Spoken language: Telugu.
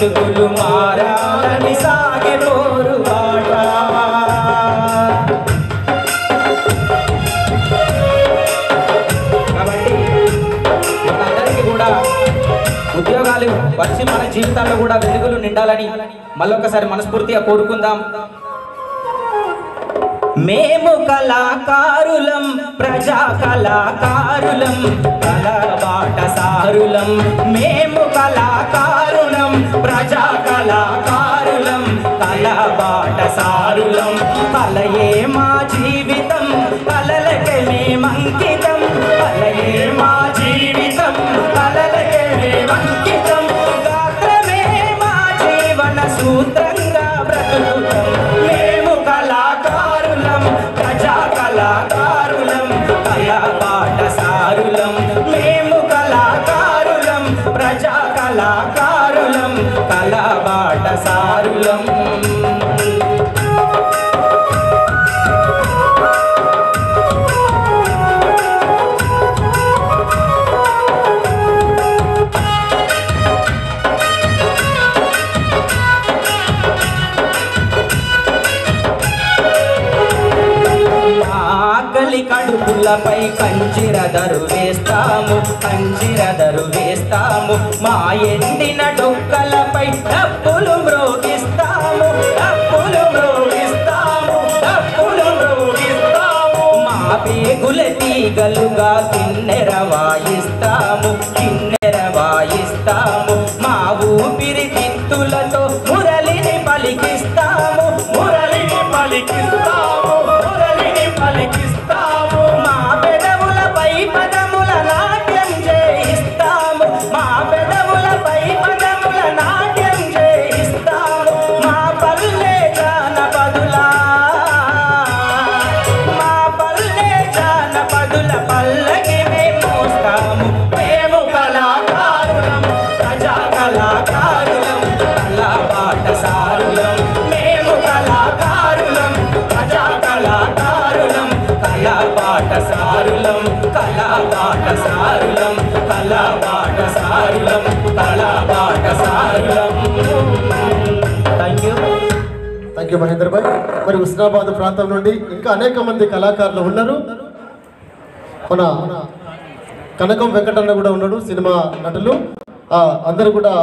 బ్రతుకులు మారాలని సాగే పోరుబాట. కాబట్టి మనందరికీ కూడా ఉద్యోగాలు వచ్చి మన జీవితాల్లో కూడా వెలుగులు నిండాలని మళ్ళొకసారి మనస్ఫూర్తిగా కోరుకుందాం. మేము కళాకారులం, ప్రజా కళాకారులం, కళాబాట సారులం. మేము కళాకారులం, ప్రజా కళాకారులం, కళాబాట సారులం. కలయే మా జీవితం, కలలకే మేమంకితం. కలయే మా జీవితం, కలలకే మేమంకితం. గాత్రమే మా జీవన సూత్రంగా బ్రతుకుతాం. మేము కళాకారులం, ప్రజా కళాకారులం, కళాబాట సారులం. మేము కళాకారులం, ప్రజా కళాకారులం, కళాబాట సారులం. కడుపులపై కంచిరదరు వేస్తాము, కంచిరదరు వేస్తాము. మా ఎండిన డొక్కలపై డప్పులు మ్రోగిస్తాము, డప్పులు మ్రోగిస్తాము, డప్పులు మ్రోగిస్తాము. మా పేగుల తీగలుగా కిన్నెర వాయిస్తాము, కిన్నెర వాయిస్తాము. మా ఊపిరి తిత్తులతో మురళిని పలికిస్తాము, మురళిని పలికిస్తాము, మురళిని పలికిస్తాము. మా పెదవులపై పదముల నాట్యం చేయిస్తాము, మా పెదవులపై పదముల నాట్యం చేయిస్తాము. మా పల్లె జానపదుల, మా పల్లె జానపదుల పల్లకి మేము మోస్తాము. మేము కళాకారులం, ప్రజా కళాకారులం, కళాబాట సారులం. మేము కళాకారులం, ప్రజా కళాకారులం, కళాబాట సారులం, కళాబాట సారులం, కళాబాట సారులం, కళాబాట సారులం. థ్యాంక్ యూ మహేందర్ భాయ్. మరి హుస్నాబాద్ ప్రాంతం నుండి ఇంకా అనేక మంది కళాకారులు ఉన్నారు. మన కనకం వెంకటన్న కూడా ఉన్నాడు, సినిమా నటులు అందరూ కూడా